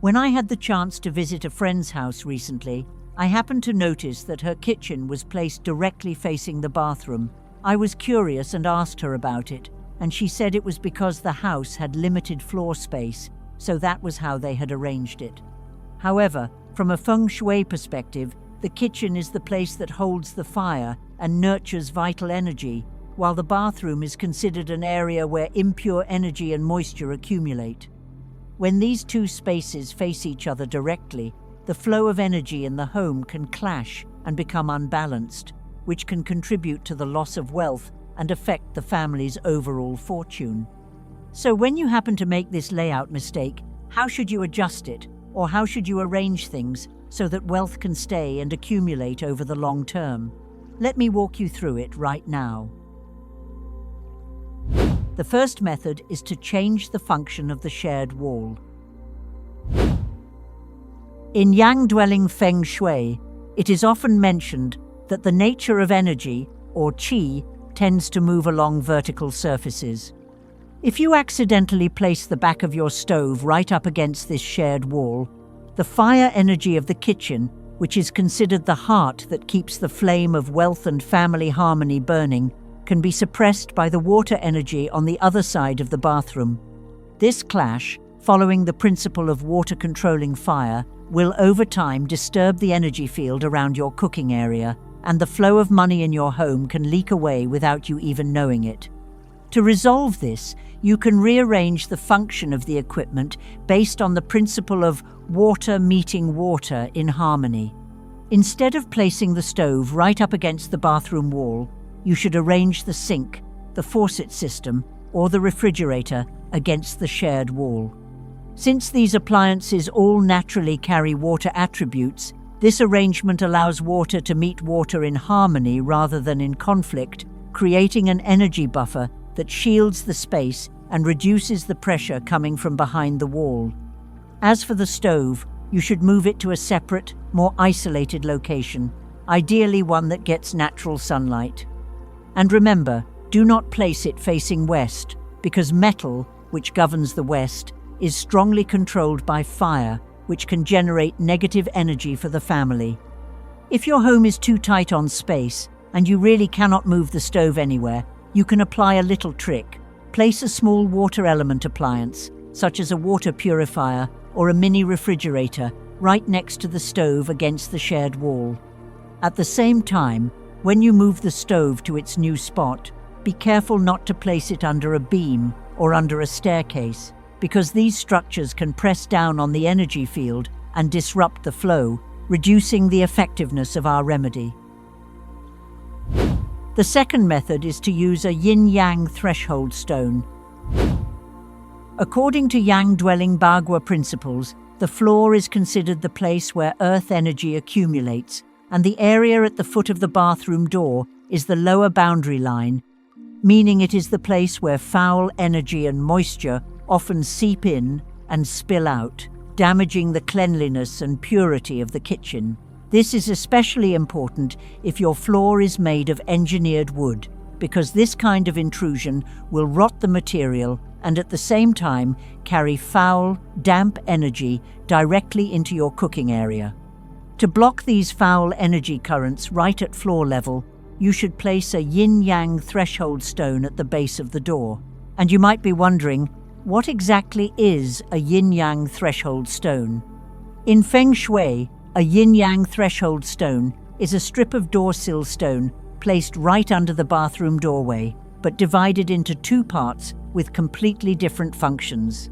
When I had the chance to visit a friend's house recently, I happened to notice that her kitchen was placed directly facing the bathroom. I was curious and asked her about it, and she said it was because the house had limited floor space, so that was how they had arranged it. However, from a Feng Shui perspective, the kitchen is the place that holds the fire and nurtures vital energy, while the bathroom is considered an area where impure energy and moisture accumulate. When these two spaces face each other directly, the flow of energy in the home can clash and become unbalanced, which can contribute to the loss of wealth and affect the family's overall fortune. So when you happen to make this layout mistake, how should you adjust it, or how should you arrange things so that wealth can stay and accumulate over the long term? Let me walk you through it right now. The first method is to change the function of the shared wall. In Yang-dwelling Feng Shui, it is often mentioned that the nature of energy, or qi, tends to move along vertical surfaces. If you accidentally place the back of your stove right up against this shared wall, the fire energy of the kitchen, which is considered the heart that keeps the flame of wealth and family harmony burning, can be suppressed by the water energy on the other side of the bathroom. This clash, following the principle of water controlling fire, will over time disturb the energy field around your cooking area, and the flow of money in your home can leak away without you even knowing it. To resolve this, you can rearrange the function of the equipment based on the principle of water meeting water in harmony. Instead of placing the stove right up against the bathroom wall, you should arrange the sink, the faucet system, or the refrigerator against the shared wall. Since these appliances all naturally carry water attributes, this arrangement allows water to meet water in harmony rather than in conflict, creating an energy buffer that shields the space and reduces the pressure coming from behind the wall. As for the stove, you should move it to a separate, more isolated location, ideally one that gets natural sunlight. And remember, do not place it facing west, because metal, which governs the west, is strongly controlled by fire, which can generate negative energy for the family. If your home is too tight on space, and you really cannot move the stove anywhere, you can apply a little trick. Place a small water element appliance, such as a water purifier or a mini refrigerator, right next to the stove against the shared wall. At the same time, when you move the stove to its new spot, be careful not to place it under a beam or under a staircase, because these structures can press down on the energy field and disrupt the flow, reducing the effectiveness of our remedy. The second method is to use a yin-yang threshold stone. According to yang-dwelling Bagua principles, the floor is considered the place where earth energy accumulates, and the area at the foot of the bathroom door is the lower boundary line, meaning it is the place where foul energy and moisture often seep in and spill out, damaging the cleanliness and purity of the kitchen. This is especially important if your floor is made of engineered wood, because this kind of intrusion will rot the material and at the same time carry foul, damp energy directly into your cooking area. To block these foul energy currents right at floor level, you should place a yin-yang threshold stone at the base of the door. And you might be wondering, what exactly is a yin-yang threshold stone? In Feng Shui, a yin-yang threshold stone is a strip of door sill stone placed right under the bathroom doorway, but divided into two parts with completely different functions.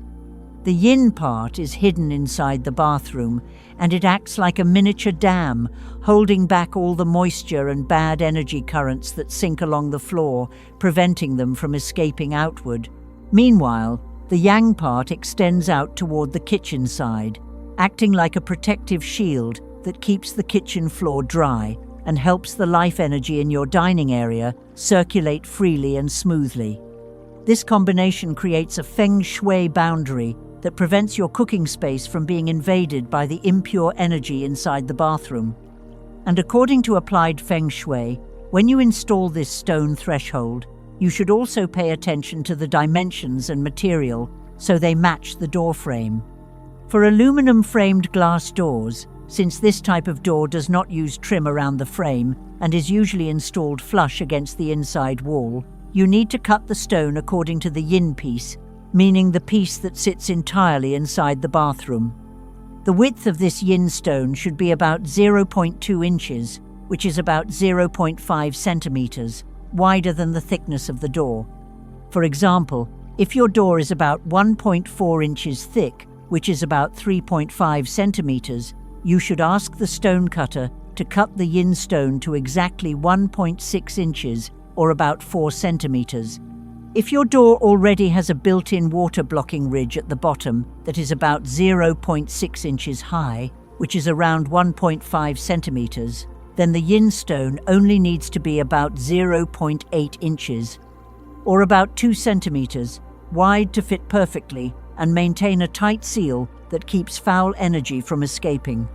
The yin part is hidden inside the bathroom, and it acts like a miniature dam, holding back all the moisture and bad energy currents that sink along the floor, preventing them from escaping outward. Meanwhile, the yang part extends out toward the kitchen side, acting like a protective shield that keeps the kitchen floor dry and helps the life energy in your dining area circulate freely and smoothly. This combination creates a Feng Shui boundary that prevents your cooking space from being invaded by the impure energy inside the bathroom. And according to applied Feng Shui, when you install this stone threshold, you should also pay attention to the dimensions and material so they match the door frame. For aluminum-framed glass doors, since this type of door does not use trim around the frame and is usually installed flush against the inside wall, you need to cut the stone according to the yin piece, meaning the piece that sits entirely inside the bathroom. The width of this yin stone should be about 0.2 inches, which is about 0.5 centimeters, wider than the thickness of the door. For example, if your door is about 1.4 inches thick, which is about 3.5 centimeters, you should ask the stone cutter to cut the yin stone to exactly 1.6 inches, or about 4 centimeters. If your door already has a built-in water-blocking ridge at the bottom that is about 0.6 inches high, which is around 1.5 centimeters, then the yin stone only needs to be about 0.8 inches, or about 2 centimeters, wide to fit perfectly and maintain a tight seal that keeps foul energy from escaping.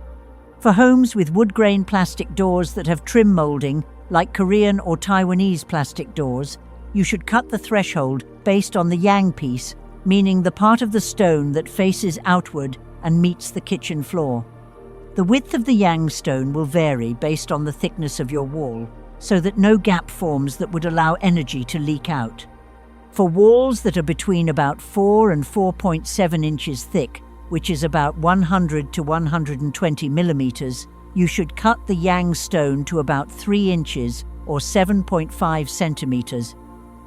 For homes with wood-grain plastic doors that have trim molding, like Korean or Taiwanese plastic doors, you should cut the threshold based on the yang piece, meaning the part of the stone that faces outward and meets the kitchen floor. The width of the yang stone will vary based on the thickness of your wall, so that no gap forms that would allow energy to leak out. For walls that are between about 4 and 4.7 inches thick, which is about 100 to 120 millimeters, you should cut the yang stone to about 3 inches or 7.5 centimeters.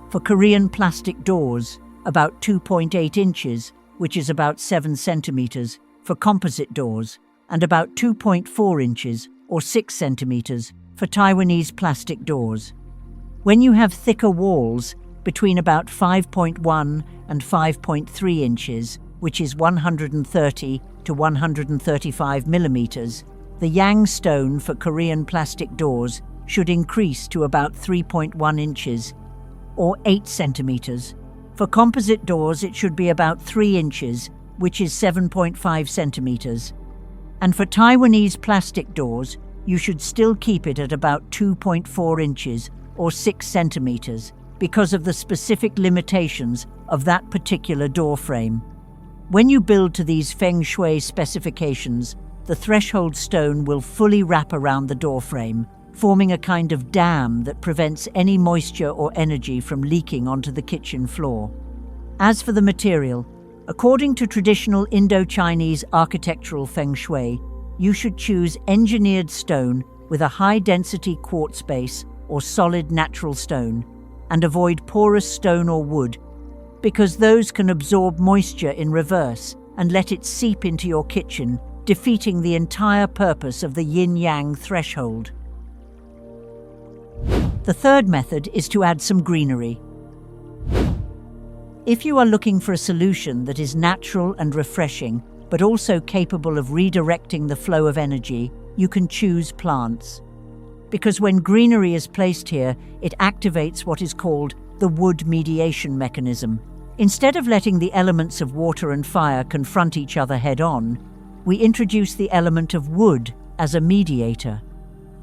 For Korean plastic doors, about 2.8 inches, which is about 7 centimeters, for composite doors, and about 2.4 inches or 6 centimeters for Taiwanese plastic doors. When you have thicker walls, between about 5.1 and 5.3 inches, which is 130 to 135 millimeters, the yang stone for Korean plastic doors should increase to about 3.1 inches, or 8 centimeters. For composite doors, it should be about 3 inches, which is 7.5 centimeters. And for Taiwanese plastic doors, you should still keep it at about 2.4 inches, or 6 centimeters, because of the specific limitations of that particular door frame. When you build to these Feng Shui specifications, the threshold stone will fully wrap around the door frame, forming a kind of dam that prevents any moisture or energy from leaking onto the kitchen floor. As for the material, according to traditional Indo-Chinese architectural Feng Shui, you should choose engineered stone with a high-density quartz base or solid natural stone, and avoid porous stone or wood, because those can absorb moisture in reverse and let it seep into your kitchen, defeating the entire purpose of the yin-yang threshold. The third method is to add some greenery. If you are looking for a solution that is natural and refreshing, but also capable of redirecting the flow of energy, you can choose plants. Because when greenery is placed here, it activates what is called the wood mediation mechanism. Instead of letting the elements of water and fire confront each other head-on, we introduce the element of wood as a mediator.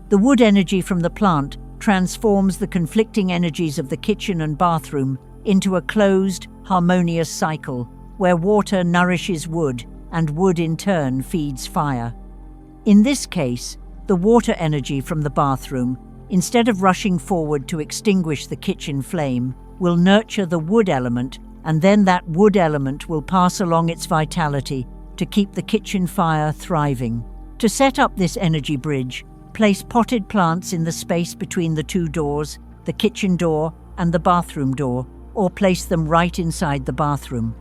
The wood energy from the plant transforms the conflicting energies of the kitchen and bathroom into a closed, harmonious cycle where water nourishes wood and wood in turn feeds fire. In this case, the water energy from the bathroom, instead of rushing forward to extinguish the kitchen flame, will nurture the wood element, and then that wood element will pass along its vitality to keep the kitchen fire thriving. To set up this energy bridge, place potted plants in the space between the two doors, the kitchen door and the bathroom door, or place them right inside the bathroom.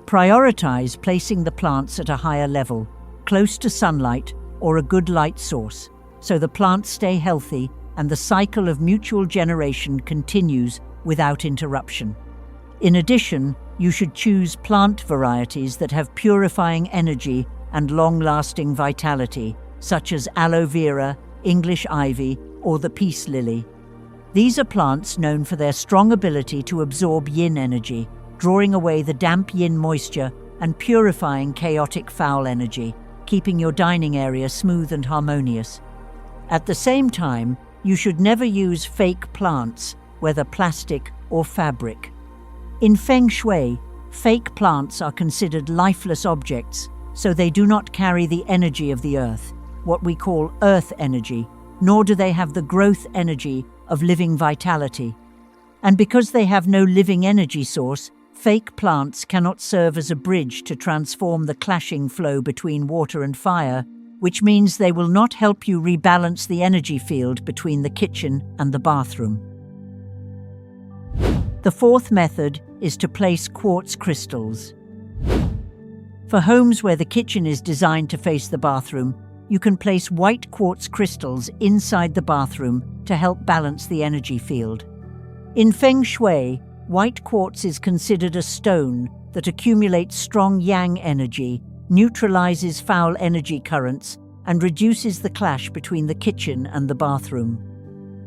Prioritize placing the plants at a higher level, close to sunlight or a good light source, so the plants stay healthy and the cycle of mutual generation continues without interruption. In addition, you should choose plant varieties that have purifying energy and long-lasting vitality, such as aloe vera, English ivy, or the peace lily. These are plants known for their strong ability to absorb yin energy, drawing away the damp yin moisture and purifying chaotic foul energy, keeping your dining area smooth and harmonious. At the same time, you should never use fake plants, whether plastic or fabric. In Feng Shui, fake plants are considered lifeless objects, so they do not carry the energy of the earth, what we call earth energy, nor do they have the growth energy of living vitality. And because they have no living energy source, fake plants cannot serve as a bridge to transform the clashing flow between water and fire, which means they will not help you rebalance the energy field between the kitchen and the bathroom. The fourth method is to place quartz crystals. For homes where the kitchen is designed to face the bathroom, you can place white quartz crystals inside the bathroom to help balance the energy field. In Feng Shui, white quartz is considered a stone that accumulates strong yang energy, neutralizes foul energy currents, and reduces the clash between the kitchen and the bathroom.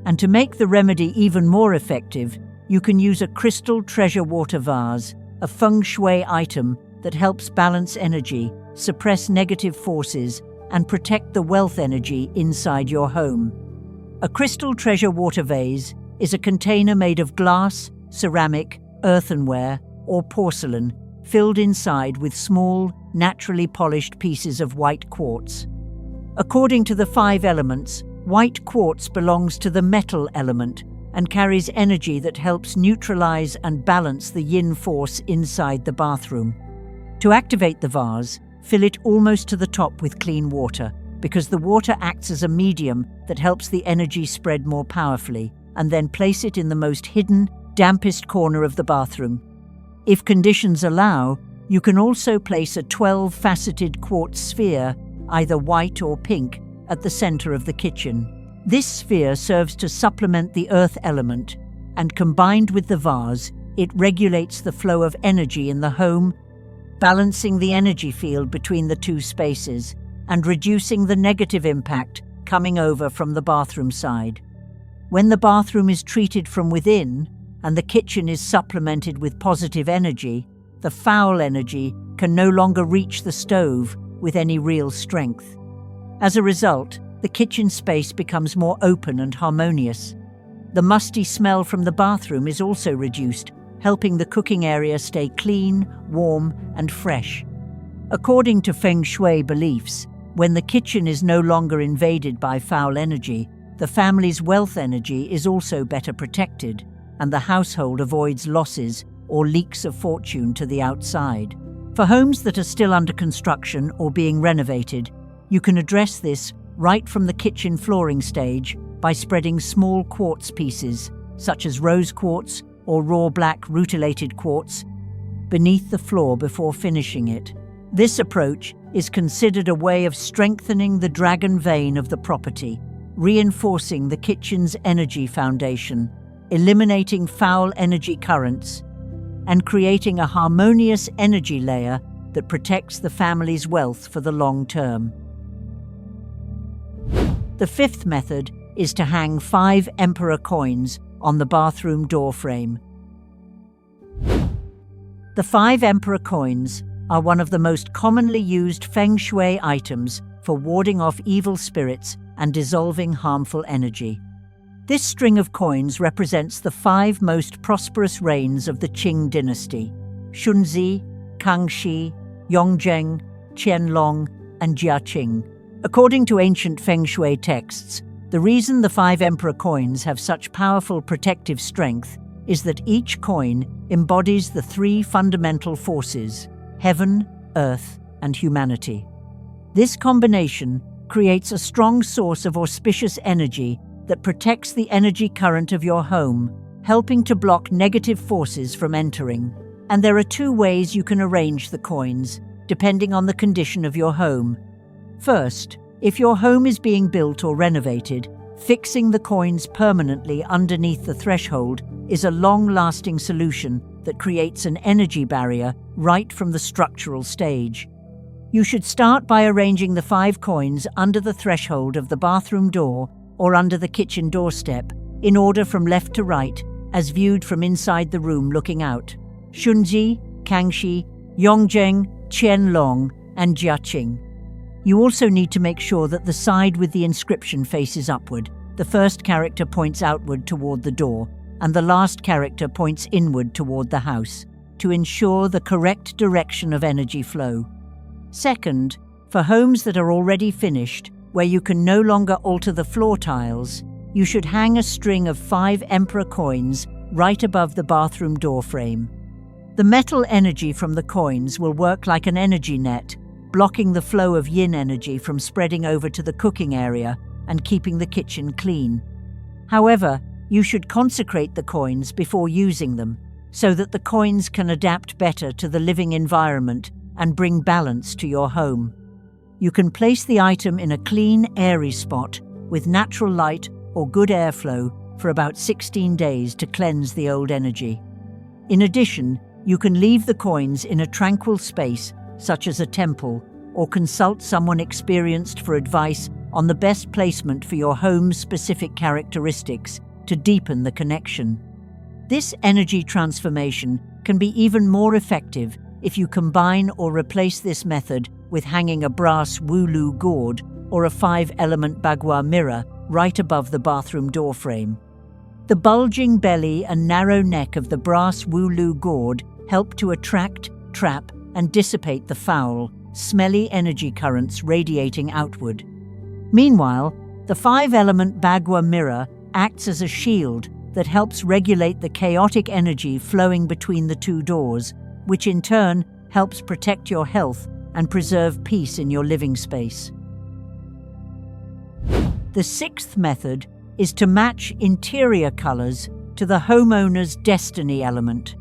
And to make the remedy even more effective, you can use a crystal treasure water vase, a Feng Shui item that helps balance energy, suppress negative forces, and protect the wealth energy inside your home. A crystal treasure water vase is a container made of glass, ceramic, earthenware, or porcelain, filled inside with small, naturally polished pieces of white quartz. According to the 5 elements, white quartz belongs to the metal element and carries energy that helps neutralize and balance the yin force inside the bathroom. To activate the vase, fill it almost to the top with clean water, because the water acts as a medium that helps the energy spread more powerfully, and then place it in the most hidden, dampest corner of the bathroom. If conditions allow, you can also place a 12-faceted quartz sphere, either white or pink, at the center of the kitchen. This sphere serves to supplement the earth element, and combined with the vase, it regulates the flow of energy in the home, balancing the energy field between the 2 spaces, and reducing the negative impact coming over from the bathroom side. When the bathroom is treated from within, and the kitchen is supplemented with positive energy, the foul energy can no longer reach the stove with any real strength. As a result, the kitchen space becomes more open and harmonious. The musty smell from the bathroom is also reduced, helping the cooking area stay clean, warm, and fresh. According to Feng Shui beliefs, when the kitchen is no longer invaded by foul energy, the family's wealth energy is also better protected, and the household avoids losses or leaks of fortune to the outside. For homes that are still under construction or being renovated, you can address this right from the kitchen flooring stage by spreading small quartz pieces, such as rose quartz or raw black rutilated quartz, beneath the floor before finishing it. This approach is considered a way of strengthening the dragon vein of the property, reinforcing the kitchen's energy foundation, eliminating foul energy currents, and creating a harmonious energy layer that protects the family's wealth for the long term. The 5th method is to hang 5 emperor coins on the bathroom door frame. The 5 emperor coins are one of the most commonly used Feng Shui items for warding off evil spirits and dissolving harmful energy. This string of coins represents the 5 most prosperous reigns of the Qing dynasty: Shunzi, Kangxi, Yongzheng, Qianlong, and Jiaqing. According to ancient Feng Shui texts, the reason the 5 emperor coins have such powerful protective strength is that each coin embodies the 3 fundamental forces: heaven, earth, and humanity. This combination creates a strong source of auspicious energy that protects the energy current of your home, helping to block negative forces from entering. And there are 2 ways you can arrange the coins, depending on the condition of your home. First, if your home is being built or renovated, fixing the coins permanently underneath the threshold is a long-lasting solution that creates an energy barrier right from the structural stage. You should start by arranging the 5 coins under the threshold of the bathroom door or under the kitchen doorstep, in order from left to right, as viewed from inside the room looking out: Shunji, Kangxi, Yongzheng, Qianlong, and Jiaqing. You also need to make sure that the side with the inscription faces upward. The first character points outward toward the door, and the last character points inward toward the house, to ensure the correct direction of energy flow. Second, for homes that are already finished, where you can no longer alter the floor tiles, you should hang a string of 5 emperor coins right above the bathroom door frame. The metal energy from the coins will work like an energy net, blocking the flow of yin energy from spreading over to the cooking area and keeping the kitchen clean. However, you should consecrate the coins before using them, so that the coins can adapt better to the living environment and bring balance to your home. You can place the item in a clean, airy spot with natural light or good airflow for about 16 days to cleanse the old energy. In addition, you can leave the coins in a tranquil space, such as a temple, or consult someone experienced for advice on the best placement for your home's specific characteristics to deepen the connection. This energy transformation can be even more effective if you combine or replace this method with hanging a brass wulu gourd or a 5-element bagua mirror right above the bathroom door frame. The bulging belly and narrow neck of the brass wulu gourd help to attract, trap, and dissipate the foul, smelly energy currents radiating outward. Meanwhile, the 5-element bagua mirror acts as a shield that helps regulate the chaotic energy flowing between the 2 doors, which in turn helps protect your health and preserve peace in your living space. The 6th method is to match interior colors to the homeowner's destiny element.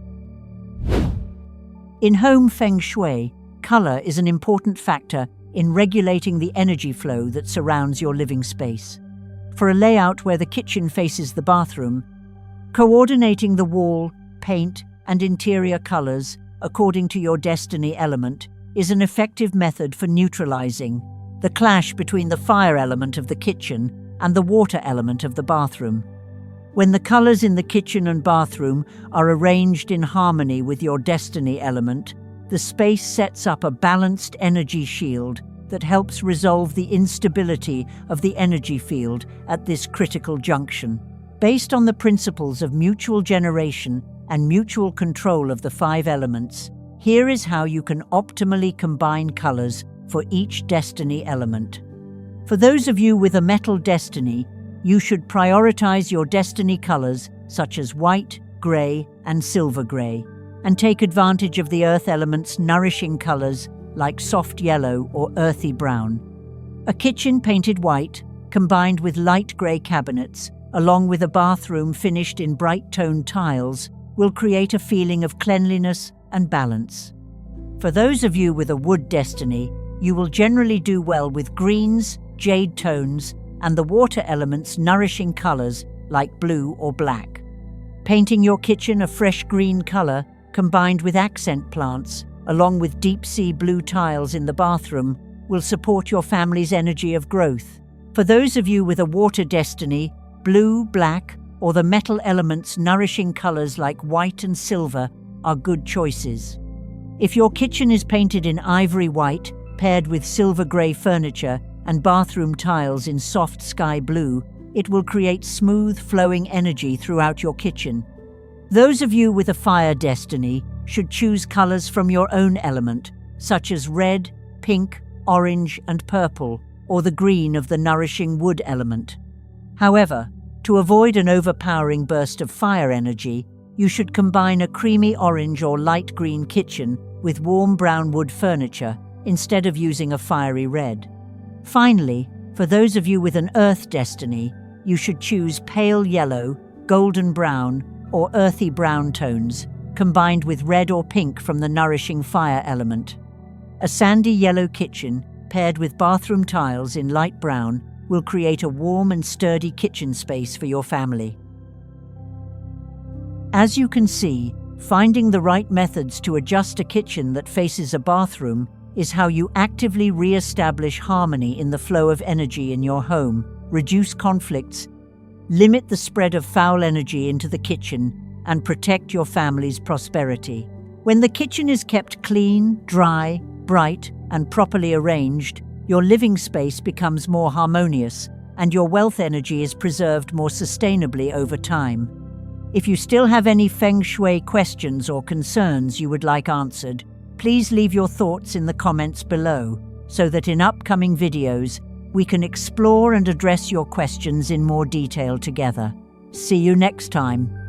In home Feng Shui, color is an important factor in regulating the energy flow that surrounds your living space. For a layout where the kitchen faces the bathroom, coordinating the wall, paint, and interior colors according to your destiny element is an effective method for neutralizing the clash between the fire element of the kitchen and the water element of the bathroom. When the colors in the kitchen and bathroom are arranged in harmony with your destiny element, the space sets up a balanced energy shield that helps resolve the instability of the energy field at this critical junction. Based on the principles of mutual generation and mutual control of the 5 elements, here is how you can optimally combine colors for each destiny element. For those of you with a metal destiny, you should prioritize your destiny colors such as white, gray, and silver gray, and take advantage of the earth element's nourishing colors like soft yellow or earthy brown. A kitchen painted white, combined with light gray cabinets, along with a bathroom finished in bright-toned tiles, will create a feeling of cleanliness and balance. For those of you with a wood destiny, you will generally do well with greens, jade tones, and the water element's nourishing colors like blue or black. Painting your kitchen a fresh green color, combined with accent plants, along with deep-sea blue tiles in the bathroom, will support your family's energy of growth. For those of you with a water destiny, blue, black, or the metal element's nourishing colors like white and silver are good choices. If your kitchen is painted in ivory white, paired with silver gray furniture and bathroom tiles in soft sky blue, it will create smooth, flowing energy throughout your kitchen. Those of you with a fire destiny should choose colors from your own element, such as red, pink, orange, and purple, or the green of the nourishing wood element. However, to avoid an overpowering burst of fire energy, you should combine a creamy orange or light green kitchen with warm brown wood furniture instead of using a fiery red. Finally, for those of you with an earth destiny, you should choose pale yellow, golden brown, or earthy brown tones, combined with red or pink from the nourishing fire element. A sandy yellow kitchen, paired with bathroom tiles in light brown, will create a warm and sturdy kitchen space for your family. As you can see, finding the right methods to adjust a kitchen that faces a bathroom is how you actively re-establish harmony in the flow of energy in your home, reduce conflicts, limit the spread of foul energy into the kitchen, and protect your family's prosperity. When the kitchen is kept clean, dry, bright, and properly arranged, your living space becomes more harmonious, and your wealth energy is preserved more sustainably over time. If you still have any Feng Shui questions or concerns you would like answered, Please leave your thoughts in the comments below so that in upcoming videos we can explore and address your questions in more detail together. See you next time.